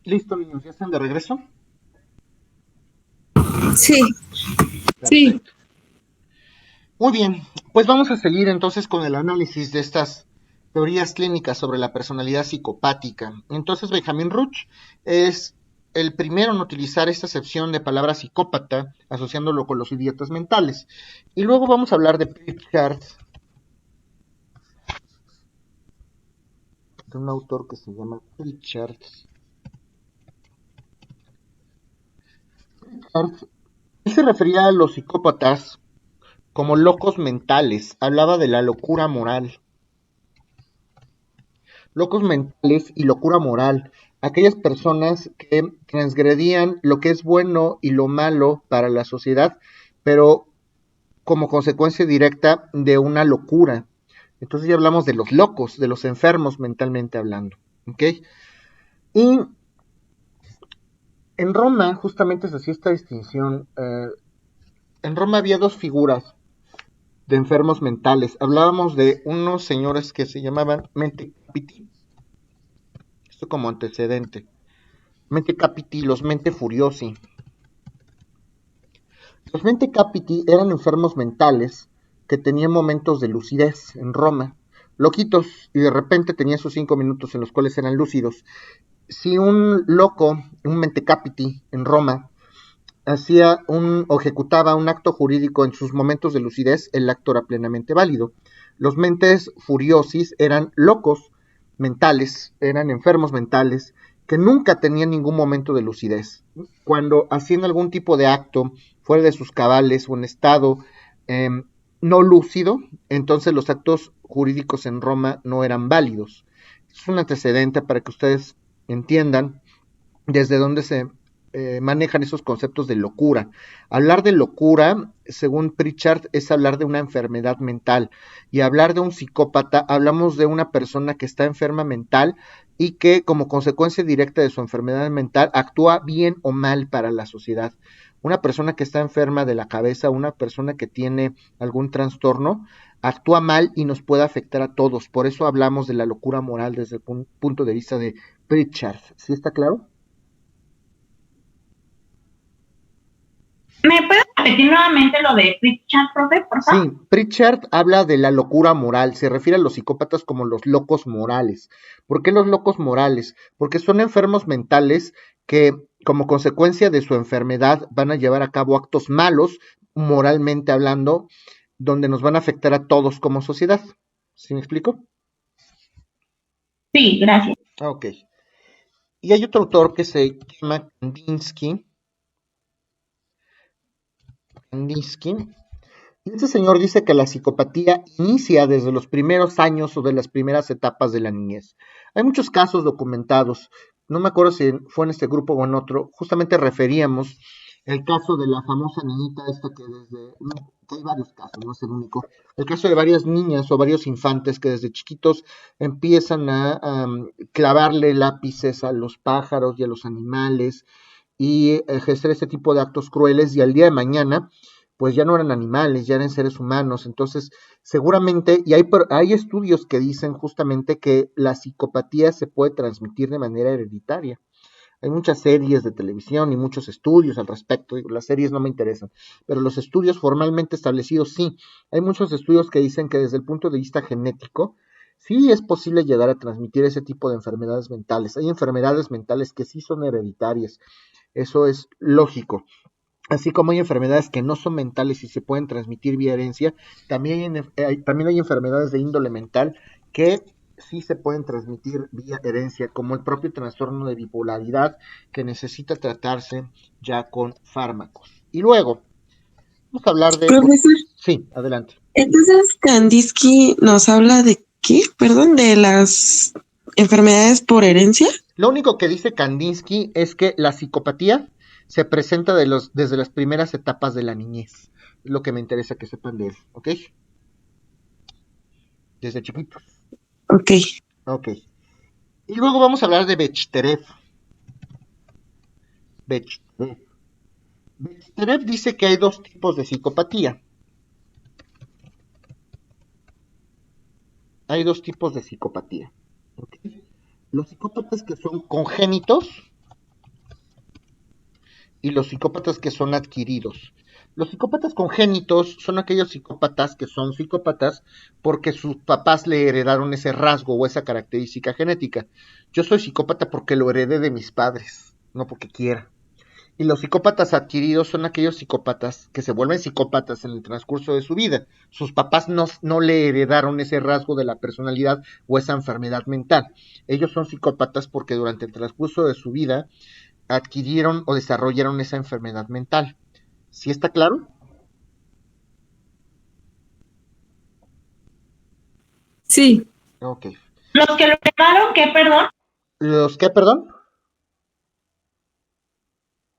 Listo, niños, ¿ya están de regreso? Sí, sí. Perfecto. Muy bien, pues vamos a seguir entonces con el análisis de estas teorías clínicas sobre la personalidad psicopática. Entonces, Benjamin Ruch es el primero en utilizar esta acepción de palabra psicópata, asociándolo con los idiotas mentales. Y luego vamos a hablar de Pritchard, de un autor que se llama Pritchard. Él se refería a los psicópatas como locos mentales, hablaba de la locura moral. Locos mentales y locura moral, aquellas personas que transgredían lo que es bueno y lo malo para la sociedad, pero como consecuencia directa de una locura. Entonces ya hablamos de los locos, de los enfermos mentalmente hablando. ¿Ok? Y en Roma justamente se hacía esta distinción. En Roma había dos figuras de enfermos mentales. Hablábamos de unos señores que se llamaban mente capiti, esto como antecedente. Mente capiti, los mente furiosi. Los mente capiti eran enfermos mentales que tenían momentos de lucidez en Roma, loquitos, y de repente tenían sus 5 minutos en los cuales eran lúcidos. Si un loco, un mente capiti en Roma, hacía o ejecutaba un acto jurídico en sus momentos de lucidez, el acto era plenamente válido. Los mentes furiosis eran locos mentales, eran enfermos mentales, que nunca tenían ningún momento de lucidez. Cuando hacían algún tipo de acto fuera de sus cabales o en estado eh, no lúcido, entonces los actos jurídicos en Roma no eran válidos. Es un antecedente para que ustedes entiendan desde dónde se manejan esos conceptos de locura. Hablar de locura, según Pritchard, es hablar de una enfermedad mental. Y hablar de un psicópata, hablamos de una persona que está enferma mental y que como consecuencia directa de su enfermedad mental actúa bien o mal para la sociedad. Una persona que está enferma de la cabeza, una persona que tiene algún trastorno, actúa mal y nos puede afectar a todos. Por eso hablamos de la locura moral desde el punto de vista de Pritchard. ¿Sí está claro? ¿Me puedes repetir nuevamente lo de Pritchard, profe, por favor? Sí, Pritchard habla de la locura moral, se refiere a los psicópatas como los locos morales. ¿Por qué los locos morales? Porque son enfermos mentales que como consecuencia de su enfermedad van a llevar a cabo actos malos, moralmente hablando, donde nos van a afectar a todos como sociedad. ¿Sí me explico? Sí, gracias. Ok. Y hay otro autor que se llama Kandinsky. Este señor dice que la psicopatía inicia desde los primeros años o de las primeras etapas de la niñez. Hay muchos casos documentados, no me acuerdo si fue en este grupo o en otro, justamente referíamos el caso de la famosa niñita esta que desde, no, que hay varios casos, no es el único, el caso de varias niñas o varios infantes que desde chiquitos empiezan a clavarle lápices a los pájaros y a los animales y ejercer este tipo de actos crueles y al día de mañana pues ya no eran animales, ya eran seres humanos. Entonces, seguramente, y hay estudios que dicen justamente que la psicopatía se puede transmitir de manera hereditaria. Hay muchas series de televisión y muchos estudios al respecto. Digo, las series no me interesan, pero los estudios formalmente establecidos sí. Hay muchos estudios que dicen que desde el punto de vista genético, sí es posible llegar a transmitir ese tipo de enfermedades mentales. Hay enfermedades mentales que sí son hereditarias. Eso es lógico. Así como hay enfermedades que no son mentales y se pueden transmitir vía herencia, también hay enfermedades de índole mental que sí se pueden transmitir vía herencia, como el propio trastorno de bipolaridad que necesita tratarse ya con fármacos. Y luego, vamos a hablar de... Profesor, Sí, adelante. entonces Kandinsky nos habla de qué, perdón, de las enfermedades por herencia. Lo único que dice Kandinsky es que la psicopatía se presenta desde las primeras etapas de la niñez. Es lo que me interesa que sepan de él, ¿ok? Desde chiquitos. Ok. Ok. Y luego vamos a hablar de Bechterev. Bechterev. Bechterev dice que hay dos tipos de psicopatía. Hay dos tipos de psicopatía. ¿Okay? Los psicópatas que son congénitos y los psicópatas que son adquiridos. Los psicópatas congénitos son aquellos psicópatas que son psicópatas porque sus papás le heredaron ese rasgo o esa característica genética. Yo soy psicópata porque lo heredé de mis padres, no porque quiera. Y los psicópatas adquiridos son aquellos psicópatas que se vuelven psicópatas en el transcurso de su vida. Sus papás no le heredaron ese rasgo de la personalidad o esa enfermedad mental. Ellos son psicópatas porque durante el transcurso de su vida adquirieron o desarrollaron esa enfermedad mental. ¿Sí está claro? Sí. Ok. Los que lo heredaron, ¿qué, perdón? ¿Los qué, perdón?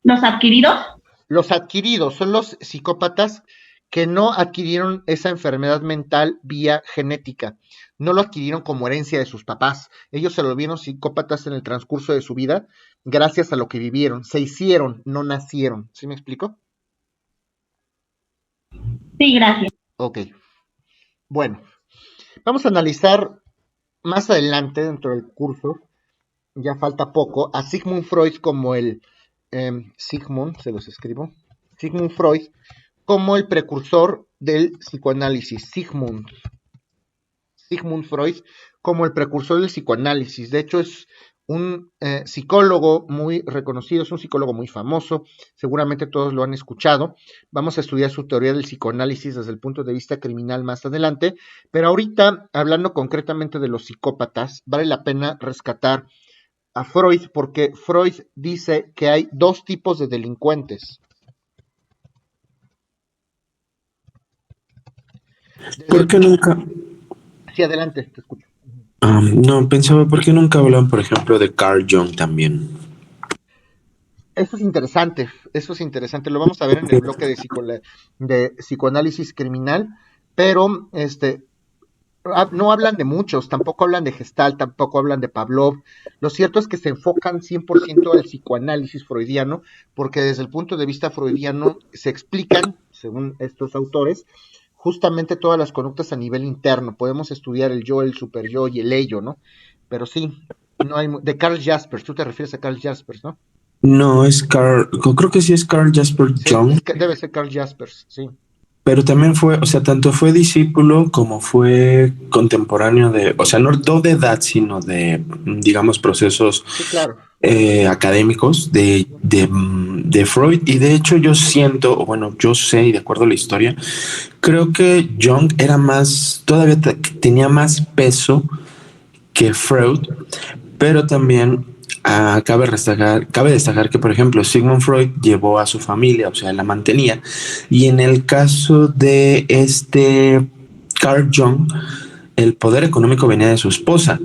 Los adquiridos. Los adquiridos son los psicópatas que no adquirieron esa enfermedad mental vía genética, no lo adquirieron como herencia de sus papás, ellos se volvieron psicópatas en el transcurso de su vida gracias a lo que vivieron, se hicieron, no nacieron. ¿Sí me explico? Sí, gracias. Ok, bueno, vamos a analizar más adelante dentro del curso, ya falta poco, a Sigmund Freud como el Sigmund, se los escribo, Sigmund Freud como el precursor del psicoanálisis, Sigmund Freud como el precursor del psicoanálisis. De hecho, es un psicólogo muy reconocido, es un psicólogo muy famoso, seguramente todos lo han escuchado. Vamos a estudiar su teoría del psicoanálisis desde el punto de vista criminal más adelante, pero ahorita, hablando concretamente de los psicópatas, vale la pena rescatar a Freud porque Freud dice que hay dos tipos de delincuentes. ¿Por qué nunca? Sí, adelante, te escucho. No, pensaba, ¿por qué nunca hablan, por ejemplo, de Carl Jung también? Eso es interesante, lo vamos a ver en el bloque de psicoanálisis criminal, pero no hablan de muchos, tampoco hablan de Gestalt, tampoco hablan de Pavlov. Lo cierto es que se enfocan 100% al psicoanálisis freudiano, porque desde el punto de vista freudiano se explican, según estos autores, justamente todas las conductas a nivel interno. Podemos estudiar el yo, el superyo y el ello, ¿no? Pero sí, no hay de Carl Jaspers, tú te refieres a Carl Jaspers, ¿no? No, es Carl, creo que sí es Carl Jasper Sí, Jung, debe ser Carl Jaspers, sí. pero también fue, o sea, tanto fue discípulo como fue contemporáneo de, o sea, no de edad, sino de, digamos, procesos Sí, claro. académicos de Freud. Y de hecho yo siento, o bueno, yo sé, y de acuerdo a la historia, creo que Jung era más, todavía tenía más peso que Freud, pero también cabe destacar que, por ejemplo, Sigmund Freud llevó a su familia, o sea, la mantenía, y en el caso de Carl Jung, el poder económico venía de su esposa,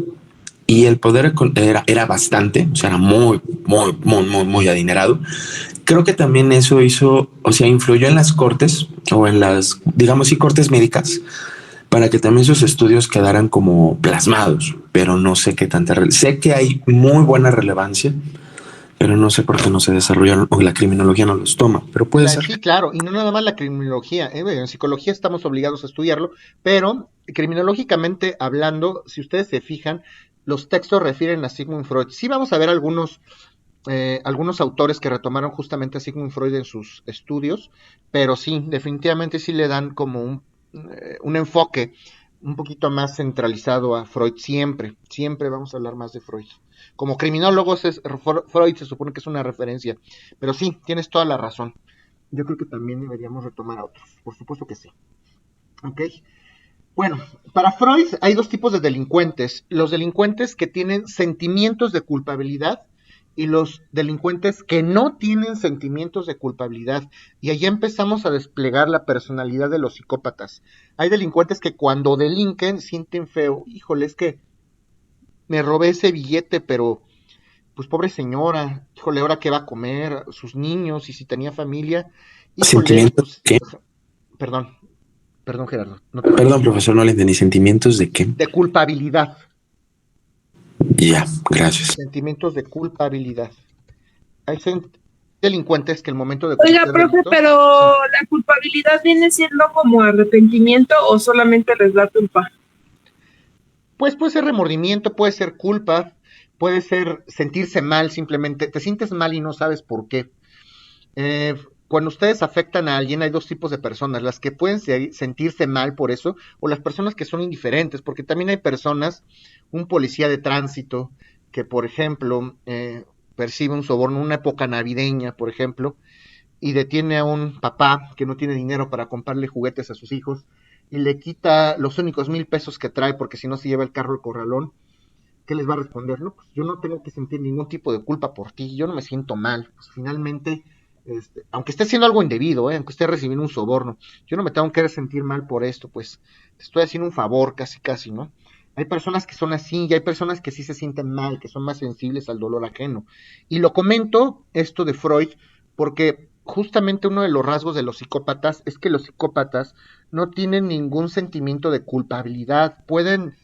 y el poder era bastante, o sea, era muy adinerado. Creo que también eso hizo, o sea, influyó en las cortes, o en las, digamos, sí, cortes médicas, para que también sus estudios quedaran como plasmados, pero no sé qué tanta. Sé que hay muy buena relevancia, pero no sé por qué no se desarrollaron o la criminología no los toma, pero puede ser. Sí, claro, y no nada más la criminología, en psicología estamos obligados a estudiarlo, pero criminológicamente hablando, si ustedes se fijan, los textos refieren a Sigmund Freud. Sí vamos a ver algunos autores que retomaron justamente a Sigmund Freud en sus estudios, pero sí, definitivamente sí le dan como un enfoque un poquito más centralizado a Freud, siempre vamos a hablar más de Freud. Como criminólogos, Freud se supone que es una referencia, pero sí, tienes toda la razón. Yo creo que también deberíamos retomar a otros, por supuesto que sí. ¿Ok? Bueno, para Freud hay dos tipos de delincuentes, los delincuentes que tienen sentimientos de culpabilidad y los delincuentes que no tienen sentimientos de culpabilidad. Y ahí empezamos a desplegar la personalidad de los psicópatas. Hay delincuentes que cuando delinquen sienten feo, híjole, es que me robé ese billete, pero pues pobre señora, híjole, ahora qué va a comer, sus niños, y si tenía familia, híjole, ¿Sentimientos pues, de qué? perdón, Gerardo, no te Perdón, escuché. profesor, no le entendí. ¿Sentimientos de qué? De culpabilidad, Ya, gracias. sentimientos de culpabilidad. Hay delincuentes que el momento de Oiga, cometer profe, delitos, pero sí, ¿la culpabilidad viene siendo como arrepentimiento o solamente les da culpa? pues puede ser remordimiento, puede ser culpa, puede ser sentirse mal simplemente, te sientes mal y no sabes por qué. Cuando ustedes afectan a alguien, hay dos tipos de personas, las que pueden sentirse mal por eso, o las personas que son indiferentes, porque también hay personas, un policía de tránsito, que por ejemplo, percibe un soborno en una época navideña, por ejemplo, y detiene a un papá que no tiene dinero para comprarle juguetes a sus hijos, y le quita los únicos 1,000 pesos que trae, porque si no se lleva el carro al corralón. ¿Qué les va a responder? No, pues yo no tengo que sentir ningún tipo de culpa por ti, yo no me siento mal, pues finalmente, aunque esté haciendo algo indebido, aunque esté recibiendo un soborno, yo no me tengo que sentir mal por esto, pues te estoy haciendo un favor casi casi, ¿no? Hay personas que son así y hay personas que sí se sienten mal, que son más sensibles al dolor ajeno. Y lo comento esto de Freud porque justamente uno de los rasgos de los psicópatas es que los psicópatas no tienen ningún sentimiento de culpabilidad, pueden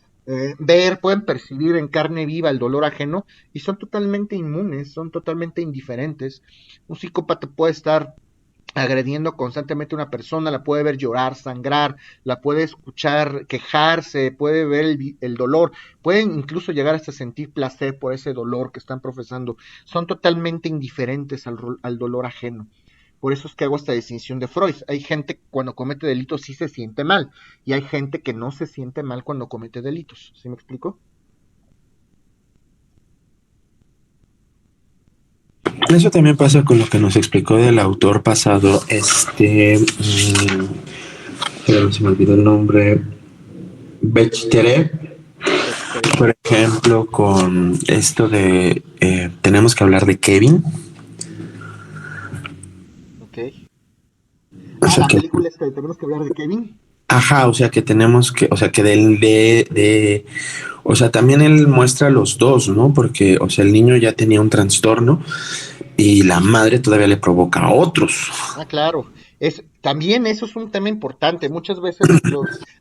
ver, pueden percibir en carne viva el dolor ajeno y son totalmente inmunes, son totalmente indiferentes. Un psicópata puede estar agrediendo constantemente a una persona, la puede ver llorar, sangrar, la puede escuchar quejarse, puede ver el dolor, pueden incluso llegar hasta sentir placer por ese dolor que están profesando. Son totalmente indiferentes al dolor ajeno. Por eso es que hago esta distinción de Freud. Hay gente que cuando comete delitos sí se siente mal y hay gente que no se siente mal cuando comete delitos. ¿Sí me explico? Eso también pasa con lo que nos explicó del autor pasado, se me olvidó el nombre, Bechtere, por ejemplo, con esto de tenemos que hablar de Kevin. Ok. O sea La que, película es que tenemos que hablar de Kevin. ajá, o sea que tenemos que, o sea que o sea, también él muestra los dos, ¿no? Porque, o sea, el niño ya tenía un trastorno y la madre todavía le provoca a otros. Ah, claro. También eso es un tema importante. Muchas veces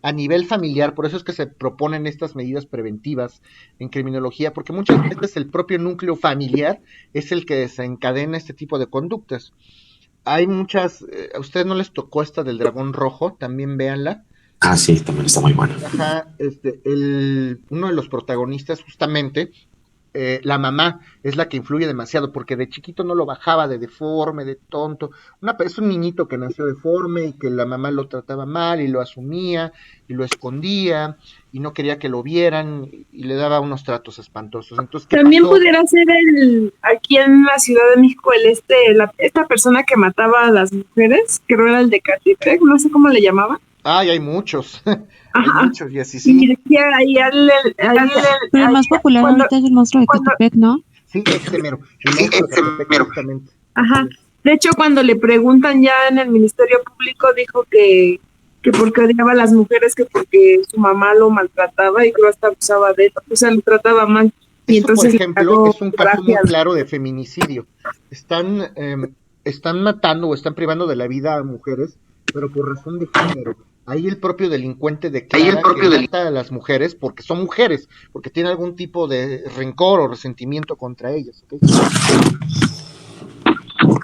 a nivel familiar, por eso es que se proponen estas medidas preventivas en criminología, porque muchas veces el propio núcleo familiar es el que desencadena este tipo de conductas. Hay muchas, a ustedes no les tocó esta del dragón rojo, también véanla. Ah, sí, también está muy bueno. Ajá, uno de los protagonistas justamente la mamá es la que influye demasiado, porque de chiquito no lo bajaba de deforme, de tonto. Es un niñito que nació deforme y que la mamá lo trataba mal y lo asumía y lo escondía y no quería que lo vieran y le daba unos tratos espantosos. Entonces, ¿qué También pasó? pudiera ser aquí en la Ciudad de México, esta persona que mataba a las mujeres, que era el de Catepec, no sé cómo le llamaba. Ay, hay muchos, hay Ajá. muchos y así sí. Y decía Pero el más popular ahorita es el monstruo de Catepec, ¿no? Sí, ese mero, el monstruo de Catepec, justamente. Ajá. De hecho, cuando le preguntan ya en el Ministerio Público, dijo que porque odiaba a las mujeres, que porque su mamá lo maltrataba y que hasta abusaba de él, o sea, lo trataba mal. Y Eso, entonces, por ejemplo, es un caso muy claro de feminicidio. Están matando o están privando de la vida a mujeres, pero por razón de género. Ahí el propio delincuente declara que mata a las mujeres porque son mujeres, porque tiene algún tipo de rencor o resentimiento contra ellas. ¿Okay?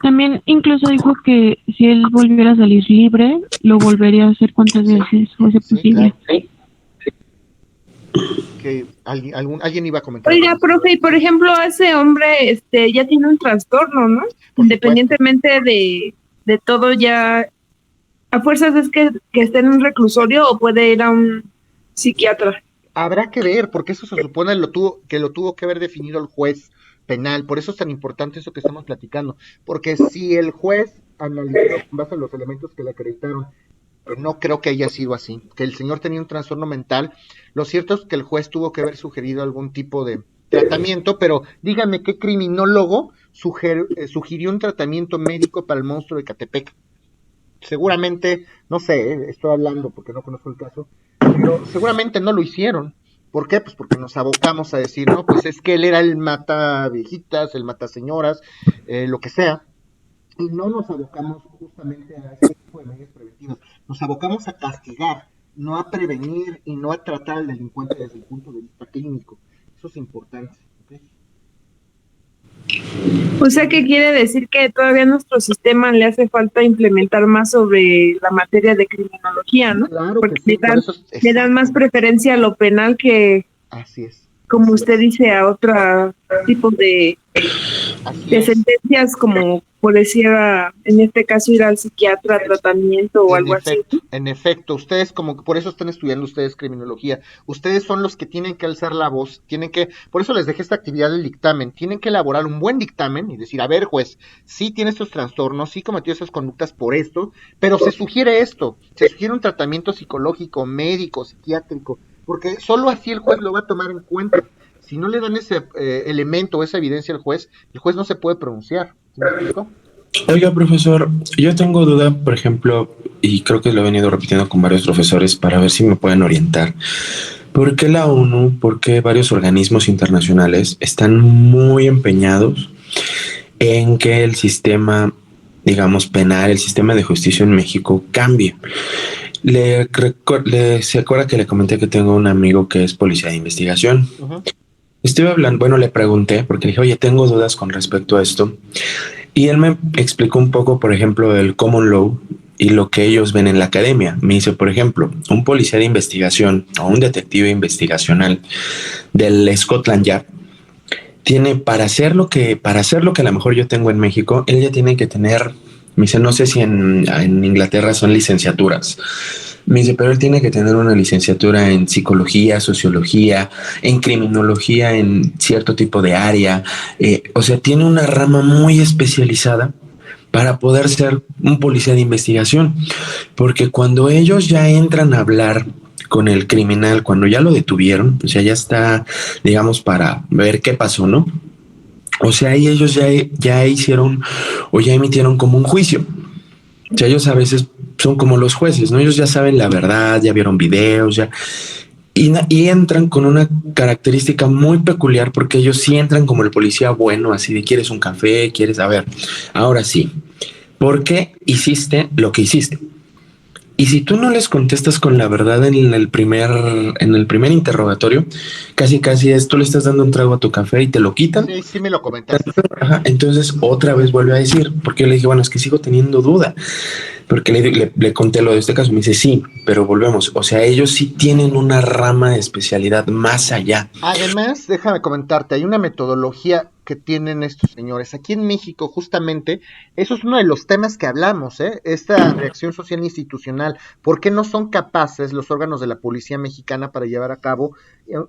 También incluso dijo que si él volviera a salir libre, lo volvería a hacer cuantas veces fuese posible. Claro. Que alguien iba a comentar. Oiga, profe, y por ejemplo, ese hombre ya tiene un trastorno, ¿no? Independientemente de todo, ya a fuerzas es que esté en un reclusorio o puede ir a un psiquiatra. Habrá que ver, porque eso se supone que lo tuvo que haber definido el juez penal. Por eso es tan importante eso que estamos platicando. Porque si el juez analizó en base a los elementos que le acreditaron, no creo que haya sido así, que el señor tenía un trastorno mental, lo cierto es que el juez tuvo que haber sugerido algún tipo de tratamiento, pero dígame qué criminólogo sugirió un tratamiento médico para el monstruo de Catepec. Seguramente, no sé, estoy hablando porque no conozco el caso, pero seguramente no lo hicieron. ¿Por qué? Pues porque nos abocamos a decir, no, pues es que él era el mata viejitas, el mata señoras, lo que sea, y no nos abocamos justamente a ese tipo de medidas preventivas. Nos abocamos a castigar, no a prevenir y no a tratar al delincuente desde el punto de vista clínico. Eso es importante. ¿Okay? O sea, ¿qué quiere decir? Que todavía a nuestro sistema le hace falta implementar más sobre la materia de criminología, ¿no? Claro, porque sí, le dan más preferencia a lo penal que, así es, como usted dice, a otro tipo de Así de es. sentencias como por decir, en este caso ir al psiquiatra, tratamiento o algo así. En efecto, ustedes como que por eso están estudiando ustedes criminología, ustedes son los que tienen que alzar la voz, por eso les dejé esta actividad del dictamen, tienen que elaborar un buen dictamen y decir, a ver juez, sí tiene estos trastornos, sí cometió esas conductas por esto, pero se sugiere un tratamiento psicológico, médico, psiquiátrico, porque solo así el juez lo va a tomar en cuenta. Si no le dan ese elemento o esa evidencia al juez, el juez no se puede pronunciar. ¿Sí me explico? Oiga, profesor, yo tengo duda, por ejemplo, y creo que lo he venido repitiendo con varios profesores para ver si me pueden orientar. ¿Por qué la ONU, por qué varios organismos internacionales están muy empeñados en que el sistema, digamos, penal, el sistema de justicia en México cambie? ¿Se acuerda que le comenté que tengo un amigo que es policía de investigación? Uh-huh. Estuve hablando, bueno, le pregunté, porque le dije, oye, tengo dudas con respecto a esto. Y él me explicó un poco, por ejemplo, el common law y lo que ellos ven en la academia. Me dice, por ejemplo, un policía de investigación o un detective investigacional del Scotland Yard tiene para hacer lo que a lo mejor yo tengo en México, él ya tiene que tener, me dice, no sé si en Inglaterra son licenciaturas. Me dice, pero él tiene que tener una licenciatura en psicología, sociología, en criminología, en cierto tipo de área. O sea, tiene una rama muy especializada para poder ser un policía de investigación. Porque cuando ellos ya entran a hablar con el criminal, cuando ya lo detuvieron, o sea, ya está, digamos, para ver qué pasó, ¿no? O sea, ahí ellos ya hicieron o ya emitieron como un juicio. O sea, ellos a veces son como los jueces, ¿no? Ellos ya saben la verdad, ya vieron videos, ya. Y entran con una característica muy peculiar porque ellos sí entran como el policía bueno, así de quieres un café, quieres, a ver, ahora sí, ¿por qué hiciste lo que hiciste? Y si tú no les contestas con la verdad en el primer interrogatorio, casi es tú le estás dando un trago a tu café y te lo quitan. Sí me lo comentaste. Ajá, entonces otra vez vuelve a decir, porque yo le dije, bueno, es que sigo teniendo duda. Porque le conté lo de este caso, me dice, sí, pero volvemos. O sea, ellos sí tienen una rama de especialidad más allá. Además, déjame comentarte, hay una metodología que tienen estos señores. Aquí en México, justamente, eso es uno de los temas que hablamos, esta reacción social institucional. ¿Por qué no son capaces los órganos de la policía mexicana para llevar a cabo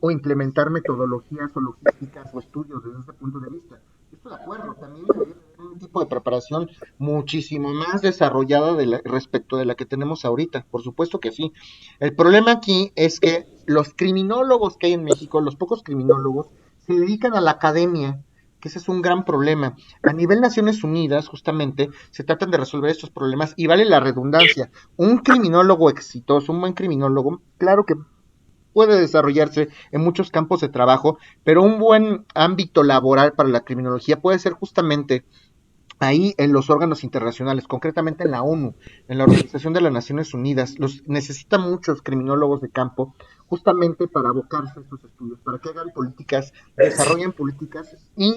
o implementar metodologías o logísticas o estudios desde ese punto de vista? Estoy de acuerdo, también debería tener un tipo de preparación muchísimo más desarrollada respecto de la que tenemos ahorita. Por supuesto que sí. El problema aquí es que los criminólogos que hay en México, los pocos criminólogos, se dedican a la academia, que ese es un gran problema. A nivel Naciones Unidas, justamente, se tratan de resolver estos problemas y vale la redundancia. Un criminólogo exitoso, un buen criminólogo, claro que puede desarrollarse en muchos campos de trabajo, pero un buen ámbito laboral para la criminología puede ser justamente ahí en los órganos internacionales, concretamente en la ONU, en la Organización de las Naciones Unidas, necesita muchos criminólogos de campo justamente para abocarse a estos estudios, para que hagan políticas, desarrollen políticas. Y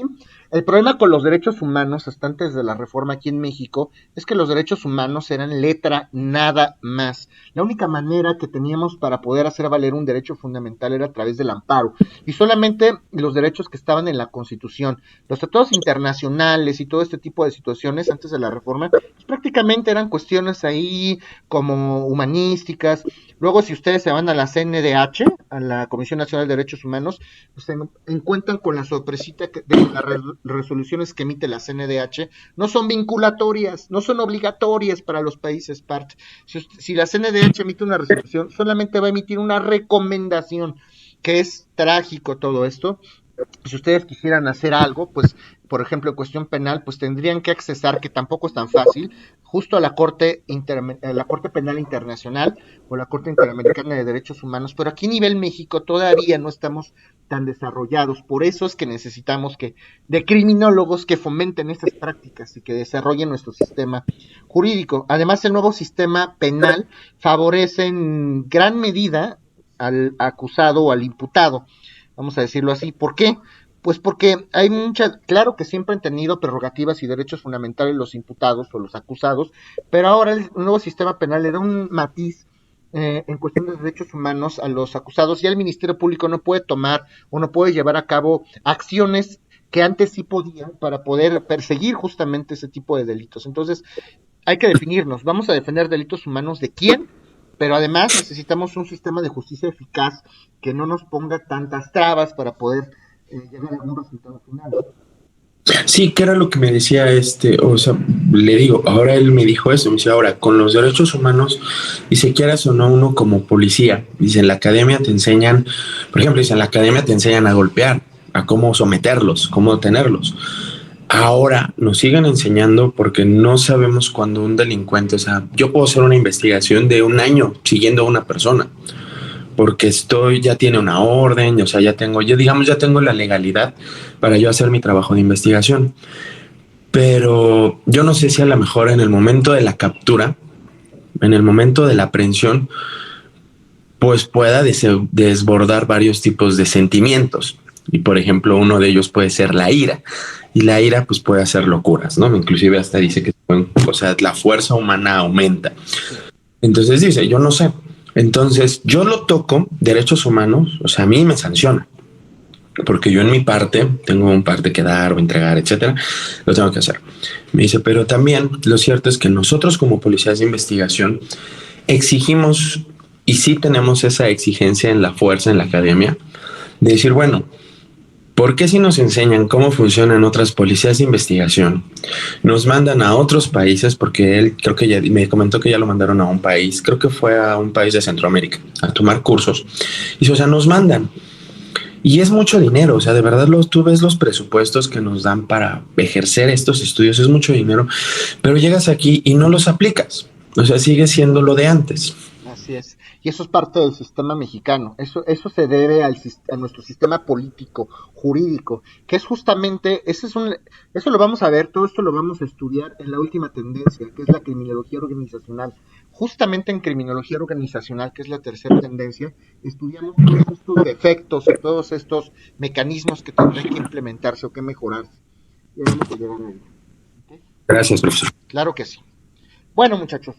el problema con los derechos humanos, hasta antes de la reforma aquí en México, es que los derechos humanos eran letra nada más. La única manera que teníamos para poder hacer valer un derecho fundamental era a través del amparo, y solamente los derechos que estaban en la Constitución, los tratados internacionales y todo este tipo de situaciones antes de la reforma, pues prácticamente eran cuestiones ahí como humanísticas. Luego, si ustedes se van a la CNDH, a la Comisión Nacional de Derechos Humanos, pues se encuentran con la sorpresita de que las resoluciones que emite la CNDH no son vinculatorias, no son obligatorias para los países parte. Si la CNDH emite una resolución, solamente va a emitir una recomendación, que es trágico todo esto. Si ustedes quisieran hacer algo, pues, por ejemplo, en cuestión penal, pues tendrían que accesar, que tampoco es tan fácil, justo a la Corte Penal Internacional o la Corte Interamericana de Derechos Humanos, pero aquí a nivel México todavía no estamos tan desarrollados. Por eso es que necesitamos de criminólogos que fomenten estas prácticas y que desarrollen nuestro sistema jurídico. Además, el nuevo sistema penal favorece en gran medida al acusado o al imputado, vamos a decirlo así. ¿Por qué? Pues porque hay claro que siempre han tenido prerrogativas y derechos fundamentales los imputados o los acusados, pero ahora el nuevo sistema penal le da un matiz en cuestión de derechos humanos a los acusados. Ya el Ministerio Público no puede tomar o no puede llevar a cabo acciones que antes sí podían para poder perseguir justamente ese tipo de delitos. Entonces, hay que definirnos, vamos a defender delitos humanos de quién, pero además necesitamos un sistema de justicia eficaz que no nos ponga tantas trabas para poder llegar a algún resultado final. Sí, que era lo que me decía o sea, le digo, ahora él me dijo eso, me dice, ahora, con los derechos humanos, dice, quieras o no, uno como policía, dice, en la academia te enseñan, por ejemplo, dice, en la academia te enseñan a golpear, a cómo someterlos, cómo detenerlos. Ahora nos siguen enseñando porque no sabemos cuándo un delincuente, o sea, yo puedo hacer una investigación de 1 año siguiendo a una persona, porque ya tiene una orden, o sea, ya tengo la legalidad para yo hacer mi trabajo de investigación. Pero yo no sé si a lo mejor en el momento de la captura, en el momento de la aprehensión, pues pueda desbordar varios tipos de sentimientos. Y por ejemplo, uno de ellos puede ser la ira. Y la ira pues puede hacer locuras, ¿no? Inclusive hasta dice que, o sea, la fuerza humana aumenta. Entonces dice, yo no sé. Entonces yo lo toco, derechos humanos, o sea, a mí me sanciona. Porque yo en mi parte tengo un parte que dar o entregar, etcétera, lo tengo que hacer. Me dice, pero también lo cierto es que nosotros como policías de investigación exigimos, y sí tenemos esa exigencia en la fuerza, en la academia, de decir, bueno, ¿por qué si nos enseñan cómo funcionan otras policías de investigación? Nos mandan a otros países, porque él creo que ya me comentó que ya lo mandaron a un país, creo que fue a un país de Centroamérica, a tomar cursos. Y o sea, nos mandan. Y es mucho dinero, o sea, de verdad tú ves los presupuestos que nos dan para ejercer estos estudios, es mucho dinero, pero llegas aquí y no los aplicas, o sea, sigue siendo lo de antes. Así es. Y eso es parte del sistema mexicano. Eso se debe a nuestro sistema político, jurídico, que es justamente, eso lo vamos a ver, todo esto lo vamos a estudiar en la última tendencia, que es la criminología organizacional. Justamente en criminología organizacional, que es la tercera tendencia, estudiamos todos estos defectos y todos estos mecanismos que tendrán que implementarse o que mejorarse. Y vamos a llegar a ello. ¿Okay? Gracias, profesor. Claro que sí. Bueno, muchachos,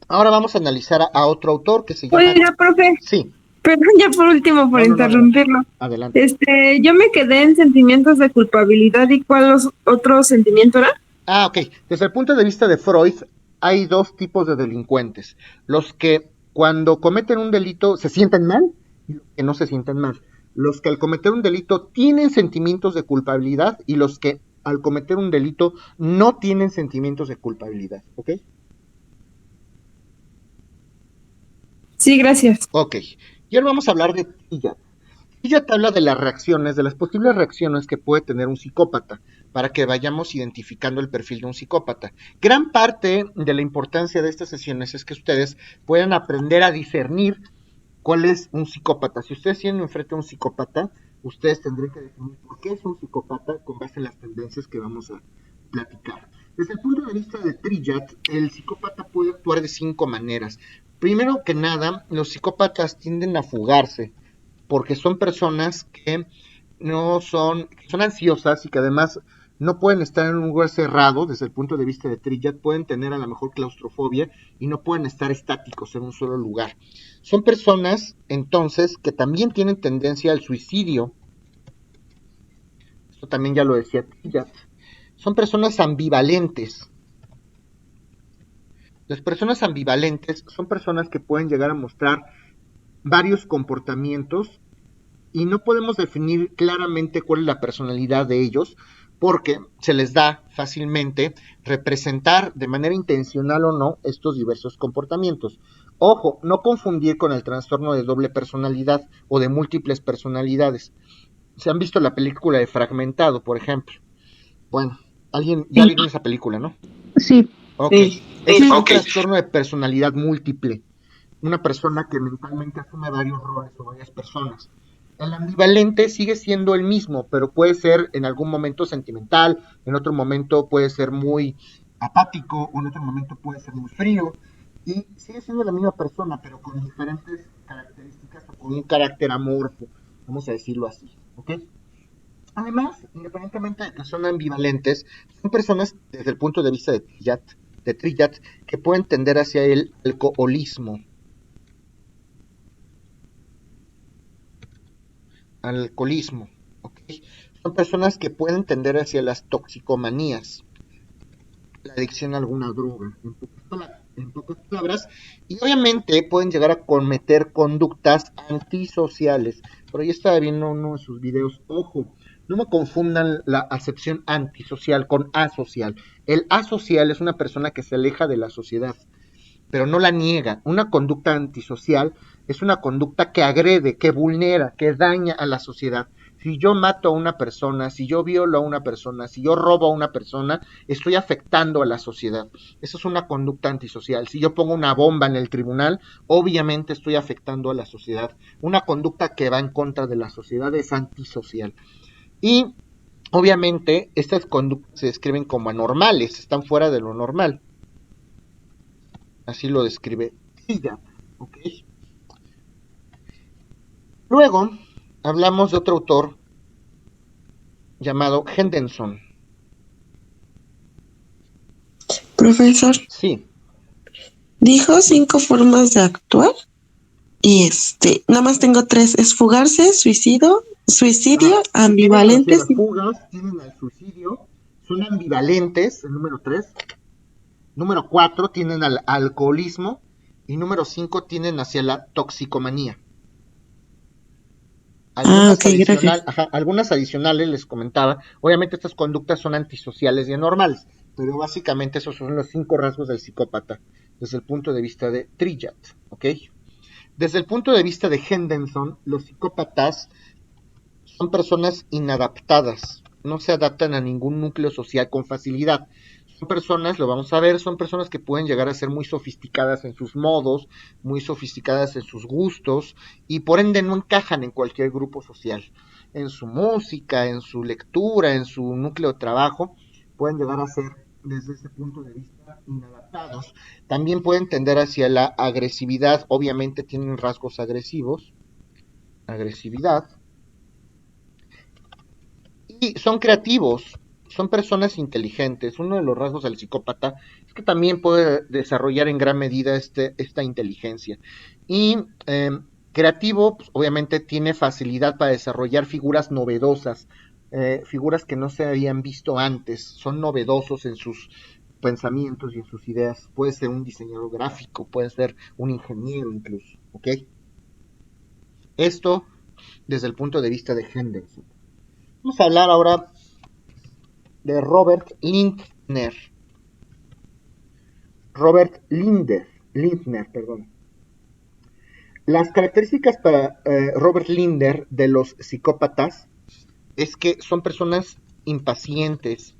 ahora vamos a analizar a otro autor que se llama... Oiga, profe. Sí. Perdón, ya por último por interrumpirlo. Adelante. Yo me quedé en sentimientos de culpabilidad. ¿Y cuál otro sentimiento era? Ok. Desde el punto de vista de Freud, hay dos tipos de delincuentes. Los que cuando cometen un delito se sienten mal y los que no se sienten mal. Los que al cometer un delito tienen sentimientos de culpabilidad y los que al cometer un delito no tienen sentimientos de culpabilidad. ¿Ok? Sí, gracias. Ok. Y ahora vamos a hablar de Tillat. Tillat habla de las reacciones, de las posibles reacciones que puede tener un psicópata, para que vayamos identificando el perfil de un psicópata. Gran parte de la importancia de estas sesiones es que ustedes puedan aprender a discernir cuál es un psicópata. Si ustedes tienen enfrente a un psicópata, ustedes tendrán que definir por qué es un psicópata con base en las tendencias que vamos a platicar. Desde el punto de vista de Tillat, el psicópata puede actuar de 5 maneras. Primero que nada, los psicópatas tienden a fugarse, porque son personas que son ansiosas y que además no pueden estar en un lugar cerrado desde el punto de vista de Tillat, pueden tener a lo mejor claustrofobia y no pueden estar estáticos en un solo lugar. Son personas entonces que también tienen tendencia al suicidio. Esto también ya lo decía Tillat. Son personas ambivalentes. Las personas ambivalentes son personas que pueden llegar a mostrar varios comportamientos y no podemos definir claramente cuál es la personalidad de ellos porque se les da fácilmente representar de manera intencional o no estos diversos comportamientos. Ojo, no confundir con el trastorno de doble personalidad o de múltiples personalidades. ¿Se han visto la película de Fragmentado, por ejemplo? Bueno, alguien ya vieron esa película, ¿no? Sí. Ok, es un trastorno de personalidad múltiple. Una persona que mentalmente asume varios roles o varias personas. El ambivalente sigue siendo el mismo, pero puede ser en algún momento sentimental, en otro momento puede ser muy apático, o en otro momento puede ser muy frío, y sigue siendo la misma persona, pero con diferentes características o con un carácter amorfo, vamos a decirlo así, ¿ok? Además, independientemente de que son ambivalentes, son personas desde el punto de vista de Tillat, que pueden tender hacia el alcoholismo. ¿Ok? Son personas que pueden tender hacia las toxicomanías, la adicción a alguna droga, en pocas palabras, y obviamente pueden llegar a cometer conductas antisociales. Por ahí estaba viendo uno de sus videos, ojo, no me confundan la acepción antisocial con asocial. El asocial es una persona que se aleja de la sociedad, pero no la niega. Una conducta antisocial es una conducta que agrede, que vulnera, que daña a la sociedad. Si yo mato a una persona, si yo violo a una persona, si yo robo a una persona, estoy afectando a la sociedad. Eso es una conducta antisocial. Si yo pongo una bomba en el tribunal, obviamente estoy afectando a la sociedad. Una conducta que va en contra de la sociedad es antisocial. Y obviamente estas conductas se describen como anormales, están fuera de lo normal. Así lo describe ella. ¿Okay? Luego hablamos de otro autor llamado Henderson. Profesor, Sí. dijo 5 formas de actuar y nada más tengo 3, es fugarse, suicidio, ambivalentes. Tienen las fugas, tienen el suicidio, son ambivalentes, el número 3. Número 4 tienen al alcoholismo y número 5 tienen hacia la toxicomanía. Algunas adicionales les comentaba. Obviamente estas conductas son antisociales y anormales, pero básicamente esos son los 5 rasgos del psicópata desde el punto de vista de Trillat, ¿ok? Desde el punto de vista de Henderson, los psicópatas son personas inadaptadas, no se adaptan a ningún núcleo social con facilidad. Son personas, lo vamos a ver, son personas que pueden llegar a ser muy sofisticadas en sus modos, muy sofisticadas en sus gustos y por ende no encajan en cualquier grupo social. En su música, en su lectura, en su núcleo de trabajo, pueden llegar a ser desde ese punto de vista inadaptados. También pueden tender hacia la agresividad, obviamente tienen rasgos agresivos, agresividad, y son creativos, son personas inteligentes. Uno de los rasgos del psicópata es que también puede desarrollar en gran medida esta inteligencia. Y creativo, pues, obviamente tiene facilidad para desarrollar figuras novedosas, figuras que no se habían visto antes, son novedosos en sus pensamientos y en sus ideas. Puede ser un diseñador gráfico, puede ser un ingeniero incluso, ¿ok? Esto desde el punto de vista de Henderson. Vamos a hablar ahora de Robert Lindner. Lindner, perdón. Las características para Robert Lindner de los psicópatas es que son personas impacientes,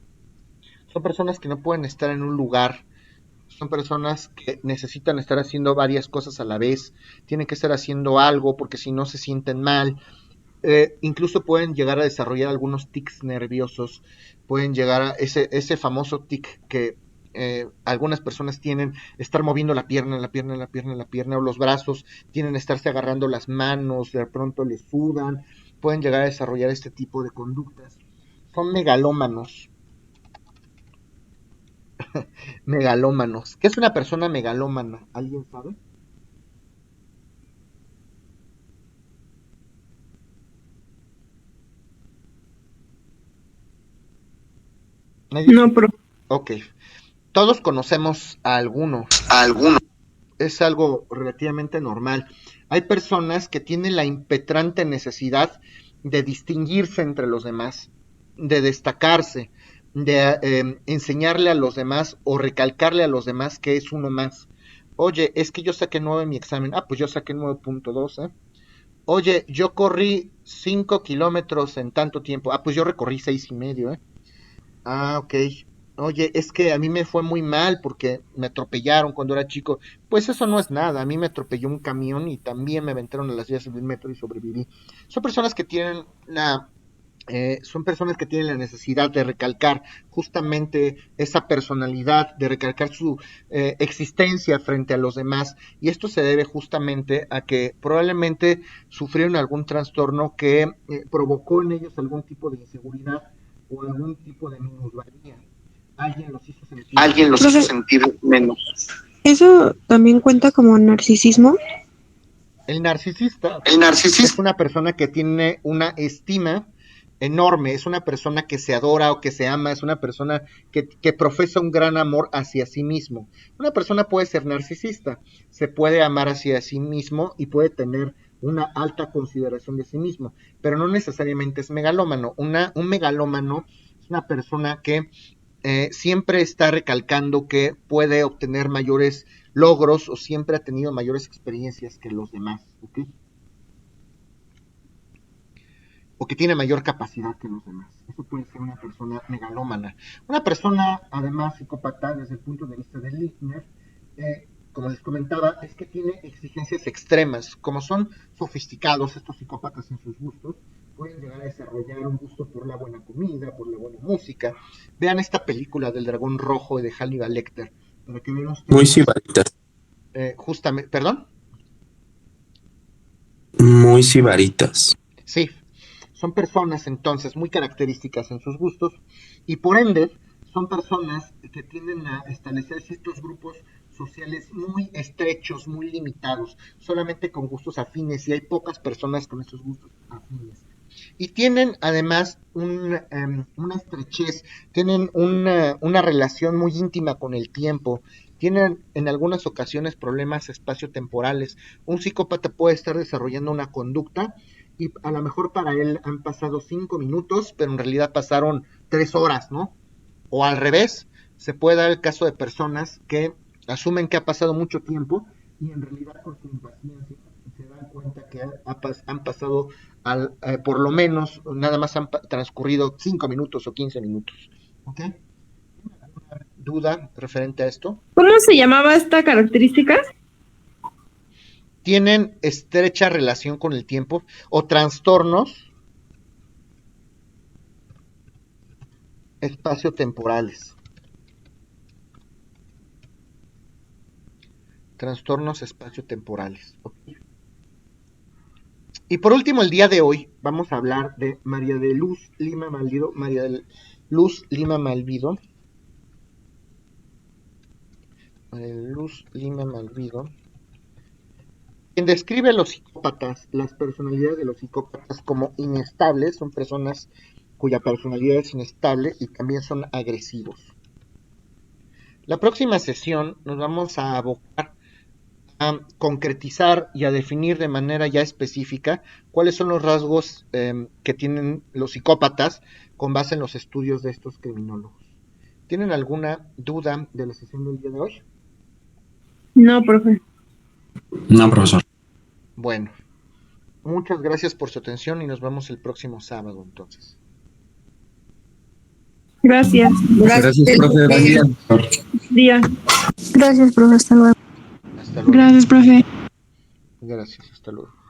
son personas que no pueden estar en un lugar, son personas que necesitan estar haciendo varias cosas a la vez, tienen que estar haciendo algo porque si no se sienten mal. Incluso pueden llegar a desarrollar algunos tics nerviosos, pueden llegar a ese famoso tic que algunas personas tienen, estar moviendo la pierna o los brazos, tienen estarse agarrando las manos, de pronto les sudan, pueden llegar a desarrollar este tipo de conductas. Son megalómanos. Megalómanos. ¿Qué es una persona megalómana? ¿Alguien sabe? No, pero Ok. Todos conocemos a alguno. Es algo relativamente normal. Hay personas que tienen la impetrante necesidad de distinguirse entre los demás, de destacarse, de enseñarle a los demás o recalcarle a los demás que es uno más. Oye, es que yo saqué 9 en mi examen. Ah, pues yo saqué 9.2, ¿eh? Oye, yo corrí 5 kilómetros en tanto tiempo. Ah, pues yo recorrí 6.5, ¿eh? Ah, ok. Oye, es que a mí me fue muy mal porque me atropellaron cuando era chico. Pues eso no es nada. A mí me atropelló un camión y también me aventaron a las vías del metro y sobreviví. Son personas que tienen la necesidad de recalcar justamente esa personalidad, de recalcar su existencia frente a los demás. Y esto se debe justamente a que probablemente sufrieron algún trastorno que provocó en ellos algún tipo de inseguridad o algún tipo de minusvalía. Alguien los hizo sentir menos. ¿Eso también cuenta como narcisismo? El narcisista es una persona que tiene una estima enorme, es una persona que se adora o que se ama, es una persona que profesa un gran amor hacia sí mismo. Una persona puede ser narcisista, se puede amar hacia sí mismo y puede tener una alta consideración de sí mismo, pero no necesariamente es megalómano. Un megalómano es una persona que siempre está recalcando que puede obtener mayores logros o siempre ha tenido mayores experiencias que los demás, ¿ok? O que tiene mayor capacidad que los demás. Eso puede ser una persona megalómana. Una persona, además, psicópata, desde el punto de vista de Littner, como les comentaba, es que tiene exigencias extremas. Como son sofisticados estos psicópatas en sus gustos, pueden llegar a desarrollar un gusto por la buena comida, por la buena música. Vean esta película del dragón rojo de Hannibal Lecter, para que vean ustedes. Muy sibaritas. Justamente, ¿perdón? Muy sibaritas. Sí, son personas entonces muy características en sus gustos y por ende son personas que tienden a establecerse estos grupos sociales muy estrechos, muy limitados, solamente con gustos afines, y hay pocas personas con esos gustos afines. Y tienen además una estrechez, tienen una relación muy íntima con el tiempo, tienen en algunas ocasiones problemas espaciotemporales. Un psicópata puede estar desarrollando una conducta y a lo mejor para él han pasado 5 minutos, pero en realidad pasaron 3 horas, ¿no? O al revés, se puede dar el caso de personas que asumen que ha pasado mucho tiempo y en realidad con su impaciencia se dan cuenta que han pasado por lo menos, nada más han transcurrido 5 minutos o 15 minutos. ¿Ok? ¿Alguna duda referente a esto? ¿Cómo se llamaba esta característica? Tienen estrecha relación con el tiempo o trastornos espaciotemporales. Trastornos espaciotemporales. Okay. Y por último, el día de hoy vamos a hablar de María de Luz Lima Malvido. María de Luz Lima Malvido. María de Luz Lima Malvido. Quien describe a los psicópatas, las personalidades de los psicópatas como inestables, son personas cuya personalidad es inestable y también son agresivos. La próxima sesión nos vamos a abocar a concretizar y a definir de manera ya específica cuáles son los rasgos que tienen los psicópatas con base en los estudios de estos criminólogos. ¿Tienen alguna duda de la sesión del día de hoy? No, profe. No, profesor. Bueno, muchas gracias por su atención y nos vemos el próximo sábado entonces. Gracias. Gracias, profe. Buen día. Día. Gracias, profe. Hasta luego. Hasta luego. Gracias, profe. Gracias, hasta luego.